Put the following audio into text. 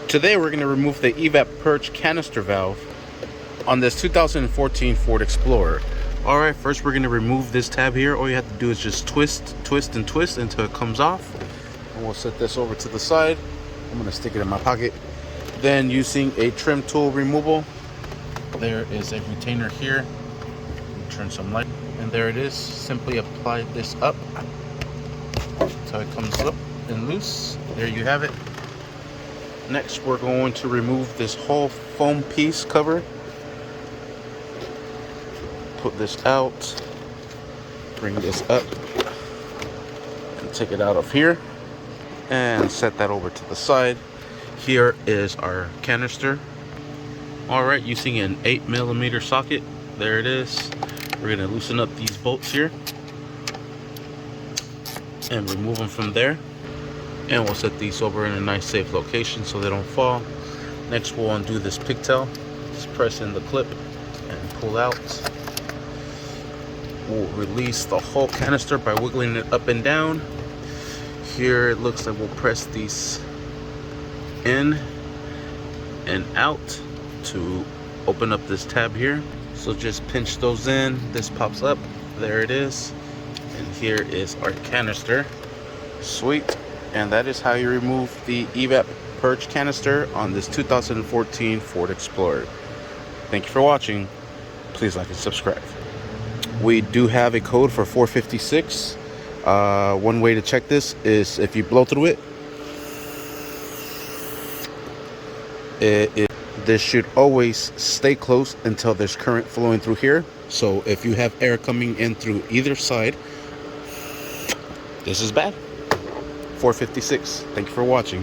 Today we're going to remove the Evap Purge canister valve on this 2014 Ford Explorer. Alright, first we're going to remove this tab here. All you have to do is just twist until it comes off. And we'll set this over to the side. I'm going to stick it in my pocket. Then using a trim tool removal, there is a retainer here. Turn some light, and there it is. Simply apply this up until it comes up and loose. There you have it. Next, we're going to remove this whole foam piece cover. Put this out, bring this up, and take it out of here, and set that over to the side. Here is our canister. Alright, using an 8mm socket, there it is. We're going to loosen up these bolts here and remove them from there. And we'll set these over in a nice safe location so they don't fall. Next, we'll undo this pigtail. Just press in the clip and pull out. We'll release the whole canister by wiggling it up and down. Here it looks like we'll press these in and out to open up this tab here. So just pinch those in. This pops up. There it is. And here is our canister. Sweet. And that is how you remove the Evap Purge canister on this 2014 Ford Explorer. Thank you for watching. Please like and subscribe. We do have a code for 456. One way to check this is if you blow through it. This should always stay closed until there's current flowing through here. So if you have air coming in through either side, this is bad. 456. Thank you for watching.